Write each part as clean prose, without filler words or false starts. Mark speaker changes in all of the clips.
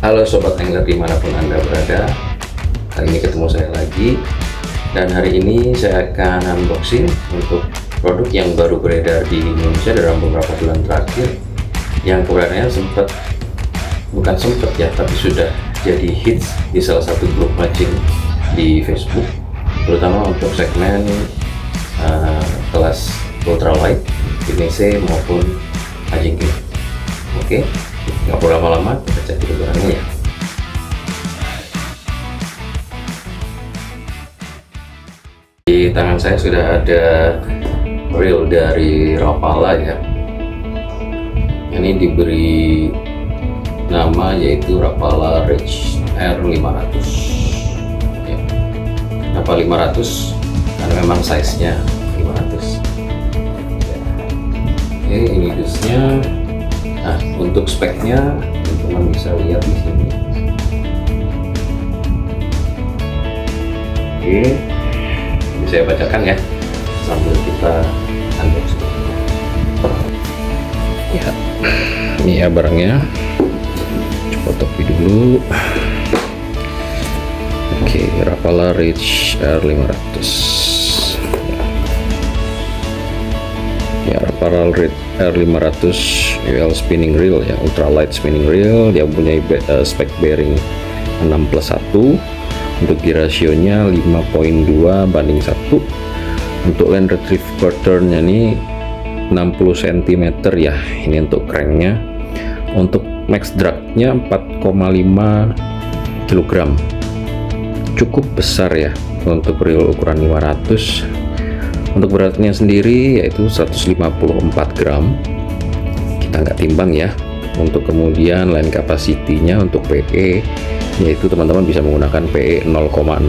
Speaker 1: Halo Sobat Angler dimanapun Anda berada. Kali ini ketemu saya lagi. Dan hari ini saya akan unboxing untuk produk yang baru beredar di Indonesia dalam beberapa bulan terakhir, yang keberadaannya bukan sempat ya, tapi sudah jadi hits di salah satu grup mancing di Facebook, terutama untuk segmen kelas ultralight, PVC maupun anjing game. Oke, nggak perlu lama-lama, kita cek dulu barangnya ya. Di tangan saya sudah ada reel dari Rapala ya. Ini diberi nama yaitu Rapala Reach R500 ya. Kenapa 500? Karena memang size-nya 500 ya. Oke, ini dusnya. Nah, untuk speknya teman-teman bisa lihat di sini. Oke, ini saya bacakan ya sambil kita unboxing. Ya, ini ya barangnya. Coba topi dulu. Oke, Rapala Reach R500. Ya, Rapala Reach R500 UL spinning reel ya, ultralight spinning reel. Dia mempunyai spek bearing 6+1. Untuk gear rasionya 5.2 banding 1. Untuk land retrieve patternnya ini 60 cm ya. Ini untuk cranknya. Untuk max dragnya 4,5 kg. Cukup besar ya untuk reel ukuran 500. Untuk beratnya sendiri yaitu 154 gram. Kita nggak timbang ya. Untuk kemudian line capacity-nya untuk PE yaitu teman-teman bisa menggunakan PE 0,6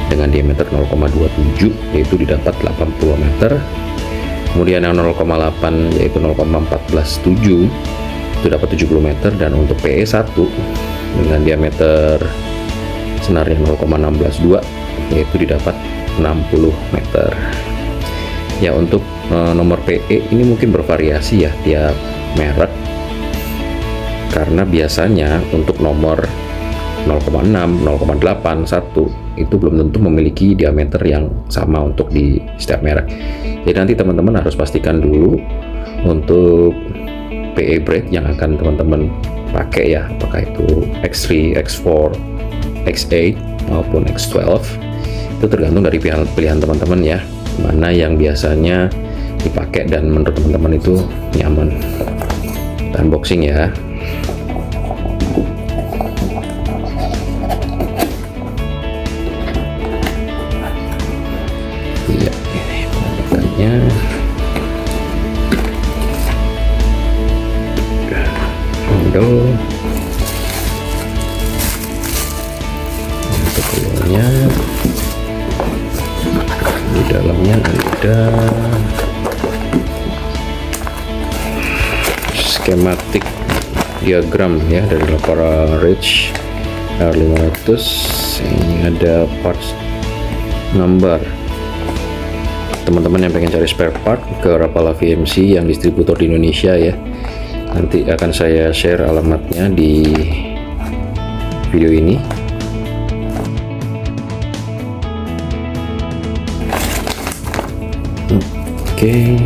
Speaker 1: dengan diameter 0,27, yaitu didapat 80 meter. Kemudian yang 0,8 yaitu 0,147 itu dapat 70 meter, dan untuk PE 1 dengan diameter senarnya 0,162 yaitu didapat 60 meter. Ya, untuk nomor PE ini mungkin bervariasi ya tiap merek, karena biasanya untuk nomor 0,6, 0,8, 1 itu belum tentu memiliki diameter yang sama untuk di setiap merek. Jadi nanti teman-teman harus pastikan dulu untuk PE braid yang akan teman-teman pakai ya, apakah itu X3, X4, X8 maupun X12. Itu tergantung dari pilihan teman-teman ya, mana yang biasanya dipakai dan menurut teman-teman itu nyaman. Kita unboxing ya. Iya, ini penampilannya. Handle. Untuk keluarnya. Di dalamnya ada skematik diagram ya dari Rapala Reach R500. Ini ada parts number. Teman-teman yang pengen cari spare part ke Rapala VMC yang distributor di Indonesia ya, nanti akan saya share alamatnya di video ini. Oke,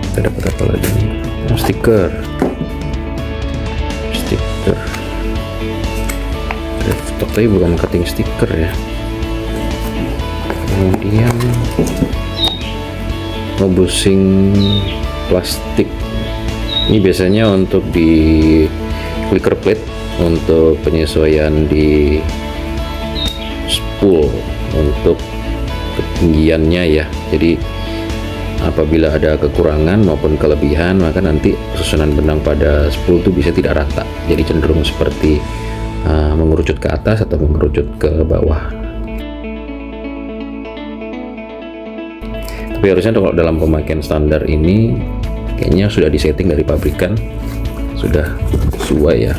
Speaker 1: kita dapat apa lagi nih? Stiker stok, tapi bukan cutting stiker ya. Kemudian ngebusing plastik, ini biasanya untuk di clicker plate untuk penyesuaian di spool untuk ketinggiannya ya. Jadi apabila ada kekurangan maupun kelebihan, maka nanti susunan benang pada spool itu bisa tidak rata, jadi cenderung seperti mengerucut ke atas atau mengerucut ke bawah. Tapi harusnya kalau dalam pemakaian standar ini kayaknya sudah disetting dari pabrikan, sudah sesuai ya.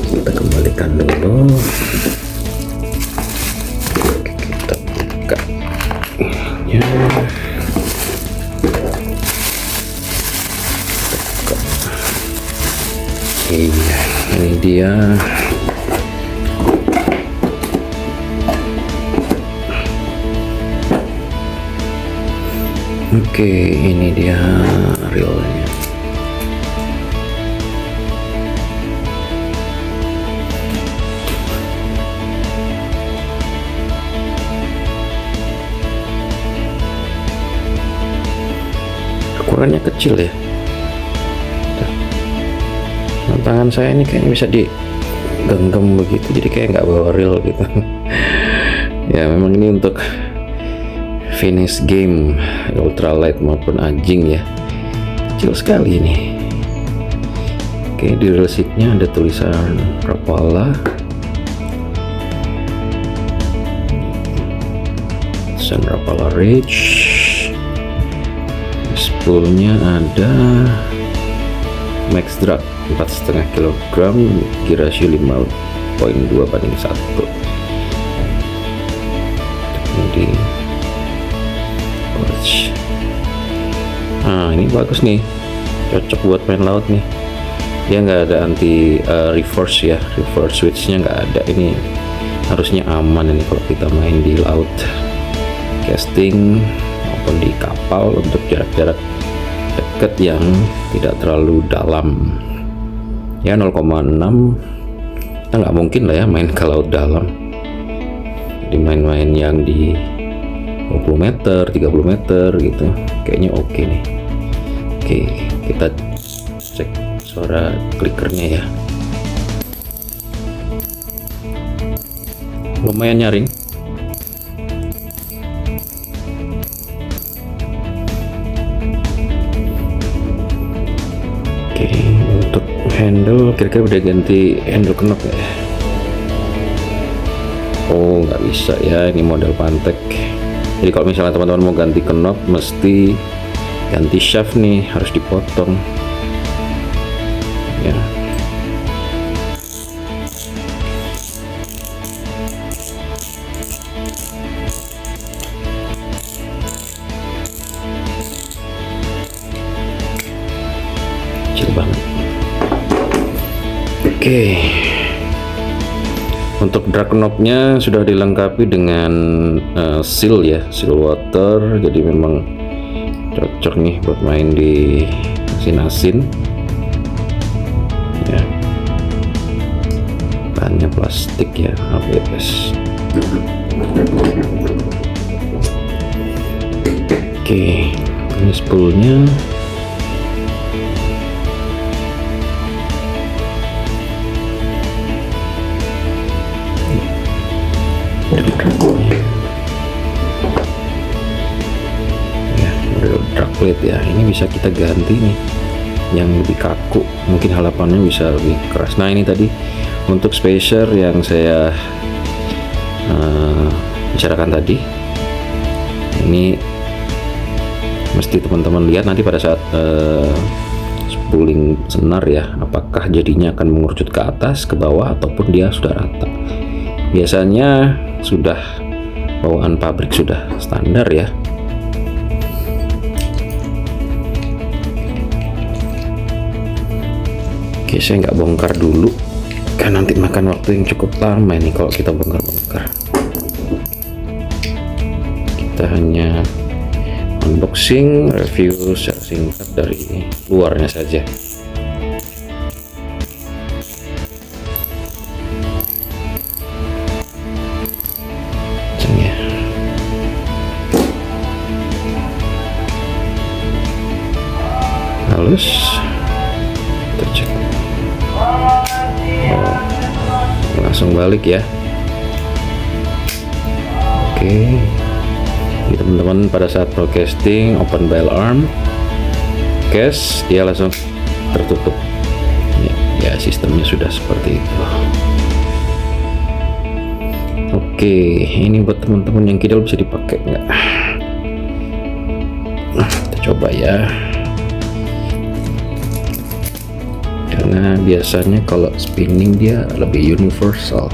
Speaker 1: Kita kembalikan dulu. Oke, kita buka ininya. Iya, ini dia. Oke, ini dia reelnya. Ukurannya kecil ya. Nah, tangan saya ini kayaknya bisa digenggam begitu, jadi kayak nggak bawa reel gitu. Ya memang ini untuk finish game ultralight maupun anjing ya, kecil sekali ini. Oke, di reel seatnya ada tulisan Rapala, tulisan Rapala Ridge. Spoolnya ada max drag 4,5 kg, gear ratio 5,2/1. Di nah ini bagus nih, cocok buat main laut nih. Dia nggak ada anti reverse ya, reverse switchnya nggak ada. Ini harusnya aman ini kalau kita main di laut, casting maupun di kapal untuk jarak-jarak dekat yang tidak terlalu dalam ya. 0,6 kita nggak mungkin lah ya main ke laut dalam, jadi main-main yang di 20 meter 30 meter gitu kayaknya oke nih. Oke, kita cek suara klikernya ya, lumayan nyaring. Oke, untuk handle kira-kira udah ganti handle knob ya? Oh nggak bisa ya, ini model pantek. Jadi kalau misalnya teman-teman mau ganti knob mesti ganti shaft nih, harus dipotong ya. Kecil banget. Oke, untuk drag knobnya sudah dilengkapi dengan seal ya, seal water, jadi memang cocok nih buat main di asin-asin ya. Bahannya plastik ya, ABS. Oke, ini spoolnya. Drag plate ya, ini bisa kita ganti nih yang lebih kaku, mungkin halapannya bisa lebih keras. Nah ini tadi untuk spacer yang saya bicarakan tadi, ini mesti teman-teman lihat nanti pada saat spooling senar ya, apakah jadinya akan mengerucut ke atas, ke bawah, ataupun dia sudah rata. Biasanya sudah bawaan pabrik, sudah standar ya. Oke, saya nggak bongkar dulu kan nanti makan waktu yang cukup lama ini kalau kita bongkar-bongkar. Kita hanya unboxing, review secara singkat dari luarnya saja. Ya. Halus, kita cek. Langsung balik ya. Oke, jadi teman-teman pada saat broadcasting open bail arm case dia langsung tertutup ya, sistemnya sudah seperti itu. Oke, ini buat teman-teman yang kidal bisa dipakai nggak? Kita coba ya, karena biasanya kalau spinning dia lebih universal.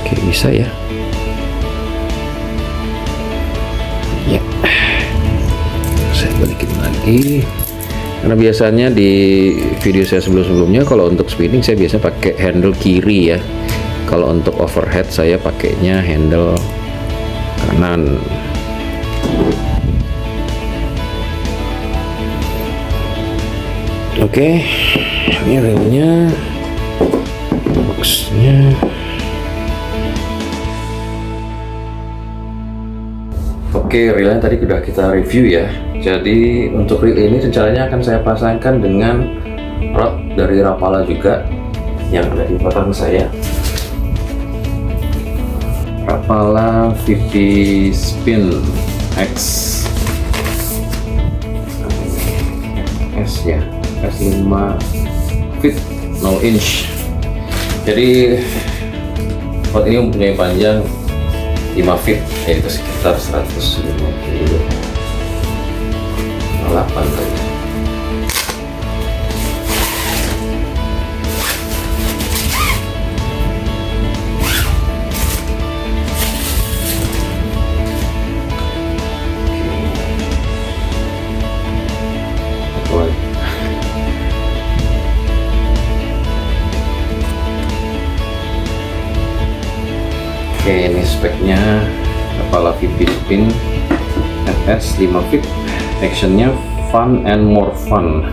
Speaker 1: Oke, bisa ya. balikin lagi. Karena biasanya di video saya sebelum-sebelumnya kalau untuk spinning saya biasanya pakai handle kiri ya. Kalau untuk overhead saya pakainya handle kanan. Oke, ini reelnya, boxnya. Oke, reelnya tadi sudah kita review ya. Jadi untuk reel ini rencananya akan saya pasangkan dengan rod dari Rapala juga yang ada di belakang saya. Rapala VP Spin X S ya, S5 feet 0 inch. Jadi rod ini mempunyai panjang 5 feet, yaitu sekitar 158 tadi. Oke, ini speknya Rapala VP Spin FS 5 feet. Actionnya fun and more fun.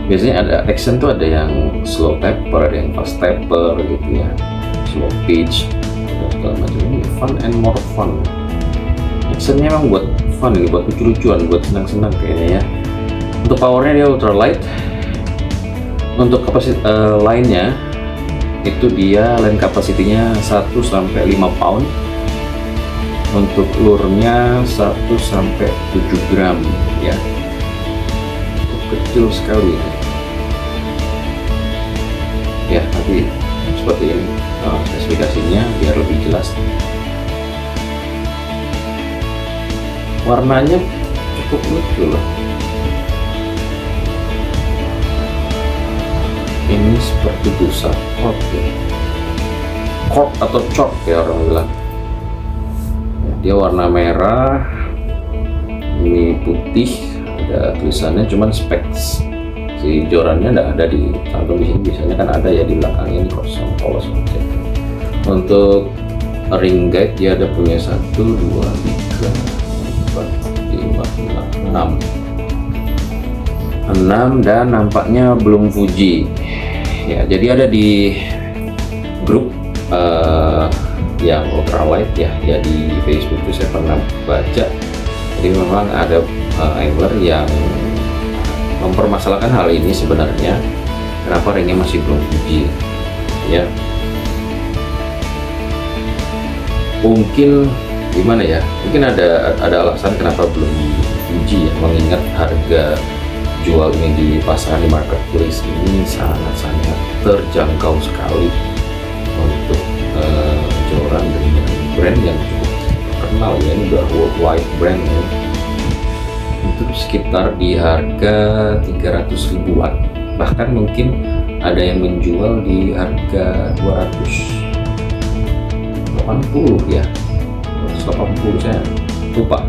Speaker 1: Biasanya ada action tuh, ada yang slow taper, ada yang fast taper gitu ya, slow pitch, dan segala macam. Ini fun and more fun. Actionnya memang buat fun, ini buat lucu-lucuan, buat senang-senang kayaknya ya. Untuk powernya dia ultralight. Untuk kapasitas lainnya itu dia line capacity-nya 1 sampai 5 pound. Untuk lure-nya 1 sampai 7 gram ya. Kecil sekali ya. Nanti seperti ini spesifikasinya biar lebih jelas. Warnanya cukup lucu loh. Ini seperti busa cork ya, cork atau chalk ya orang bilang. Dia warna merah, ini putih, ada tulisannya, cuman specs si jorannya tidak ada di cantum di sini. Biasanya kan ada ya, di belakangnya ini kosong, polos aja. Untuk ring guide dia ada punya 1, 2, 3, 4, 5, 6 dan nampaknya belum Fuji ya. Jadi ada di grup yang ultralight ya, di Facebook itu saya pernah baca. Jadi memang ada angler yang mempermasalahkan hal ini sebenarnya, kenapa ringnya masih belum Fuji ya. Mungkin gimana ya, mungkin ada alasan kenapa belum Fuji ya, mengingat harga jual ini di pasaran, di marketplace ini sangat-sangat terjangkau sekali untuk joran dengan brand yang cukup terkenal ya. Ini udah worldwide brand ya. Itu sekitar di harga 300 ribuan, bahkan mungkin ada yang menjual di harga 280 ya, 280 saya lupa.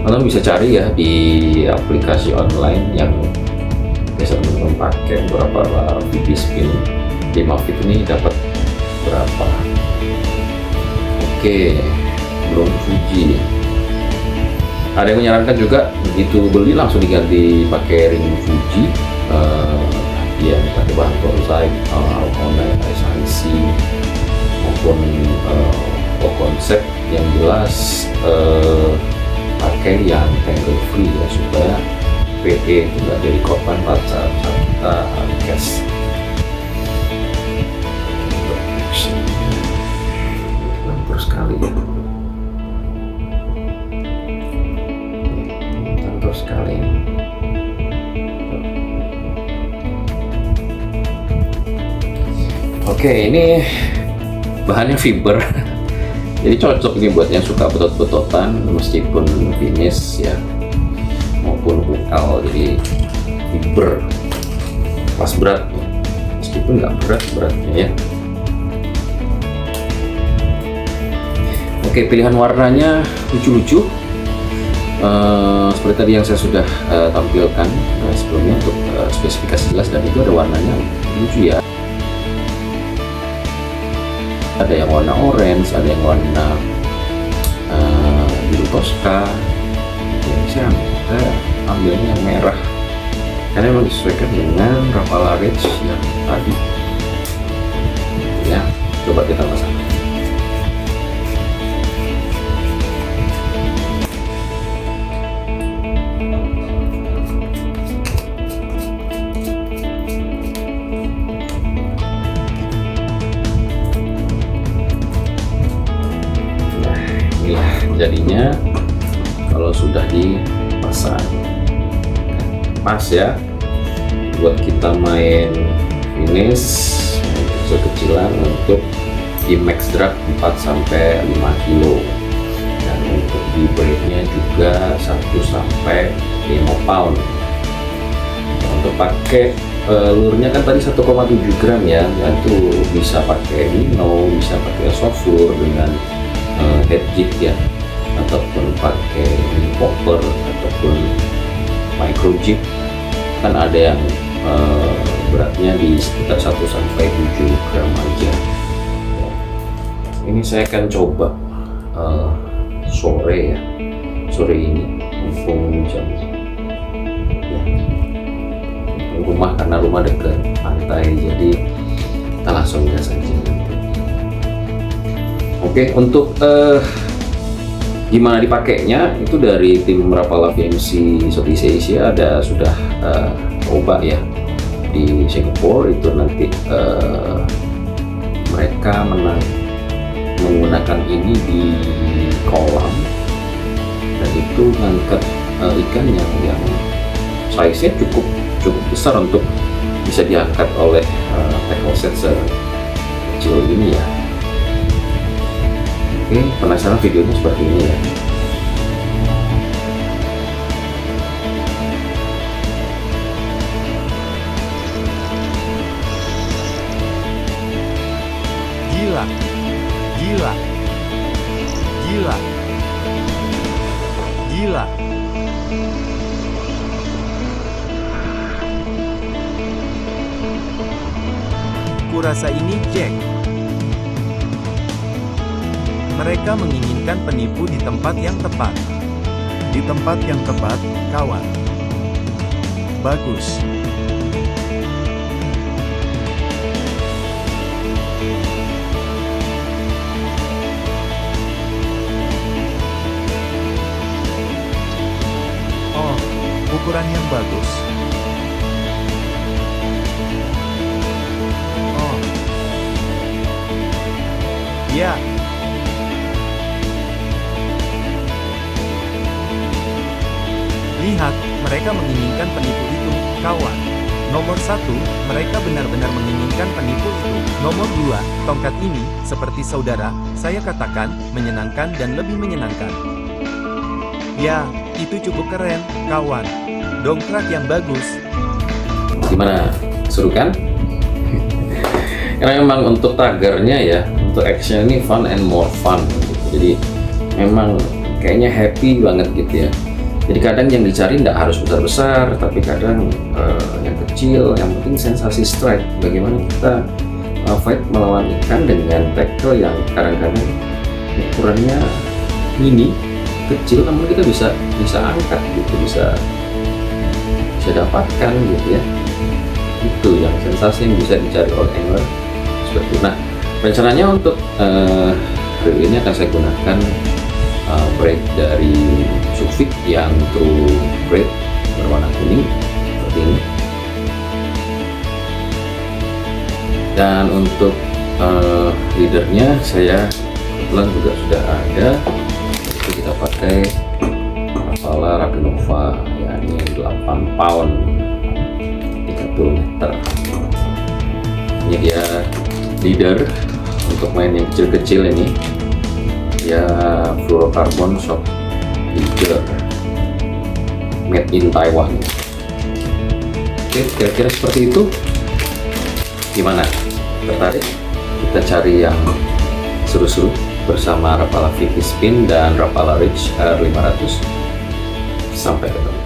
Speaker 1: Kalian bisa cari ya di aplikasi online yang biasa teman-teman pakai, berapa VP Spin 5 feet ini dapat berapa. Oke, belum Fuji. Ada yang menyarankan juga begitu beli langsung diganti pakai ring Fuji, yang pakai bahan prototype Alcona SIC maupun konsep yang jelas, pakai yang tangle free ya, supaya PE tidak jadi korban pada saat kita cash. Mantap sekali ya, mantap sekali. Oke, ini bahannya fiber. Jadi cocok ini buat yang suka betot-betotan, meskipun finish ya maupun UL. Jadi fiber pas berat, meskipun nggak beratnya ya. Oke, pilihan warnanya lucu-lucu. Seperti tadi yang saya sudah tampilkan sebelumnya untuk spesifikasi jelas, dan itu ada warnanya lucu ya. Ada yang warna orange, ada yang warna biru toska. Saya ambilnya yang merah karena memang disesuaikan dengan Rapala Ridge yang tadi ya. Coba kita pasang. Jadinya kalau sudah dipasang pas ya buat kita main finish kecil-kecilan untuk di max drag 4-5 kilo, dan untuk di braidnya juga 1-5 pound. Untuk pakai lurnya kan tadi 1,7 gram ya, itu bisa pakai minnow, bisa pakai soft lure dengan head jig ya, ataupun pakai popper ataupun micro jig. Kan ada yang beratnya di sekitar 1-7 gram aja. Ini saya akan coba sore ini mumpung jam ya, rumah, karena rumah dekat pantai, jadi kita langsung gas aja. Oke, untuk gimana dipakainya itu dari tim Rapala VMC Southeast Asia sudah coba ya di Singapura. Itu nanti mereka menggunakan ini di kolam, dan itu ngangkat ikan yang size-nya cukup besar untuk bisa diangkat oleh tackle set kecil ini ya. Oke, penasaran videonya seperti ini ya.
Speaker 2: Gila, gila, gila, gila. Kurasa ini Jack. Mereka menginginkan penipu di tempat yang tepat. Di tempat yang tepat, kawan. Bagus. Oh, ukuran yang bagus. Oh. Ya. Lihat, mereka menginginkan penipu itu, kawan. Nomor 1, mereka benar-benar menginginkan penipu itu. Nomor 2, tongkat ini, seperti saudara, saya katakan, menyenangkan dan lebih menyenangkan. Ya, itu cukup keren, kawan. Dongkrak yang bagus.
Speaker 1: Gimana? Seru kan? Karena memang untuk tagarnya ya, untuk action ini fun and more fun gitu. Jadi memang kayaknya happy banget gitu ya. Jadi kadang yang dicari nggak harus besar-besar, tapi kadang yang kecil, yang penting sensasi strike. Bagaimana kita fight melawan ikan dengan tackle yang kadang-kadang ukurannya mini, kecil, namun kita bisa angkat gitu, bisa dapatkan gitu ya. Itu yang sensasi yang bisa dicari oleh angler seperti itu. Nah, rencananya untuk reel ini akan saya gunakan braid dari Sufik yang true braid berwarna kuning seperti ini. Dan untuk leadernya saya kebetulan juga sudah ada, itu kita pakai Rapala Rapinova ya, ini 8 pound 30 meter. Ini dia leader untuk main yang kecil-kecil ini ya, fluorocarbon shock leader made in Taiwan. Oke, kira-kira seperti itu. Gimana? Tertarik? Kita cari yang seru-seru bersama Rapala VP Spin dan Rapala Ridge R500. Sampai ketemu.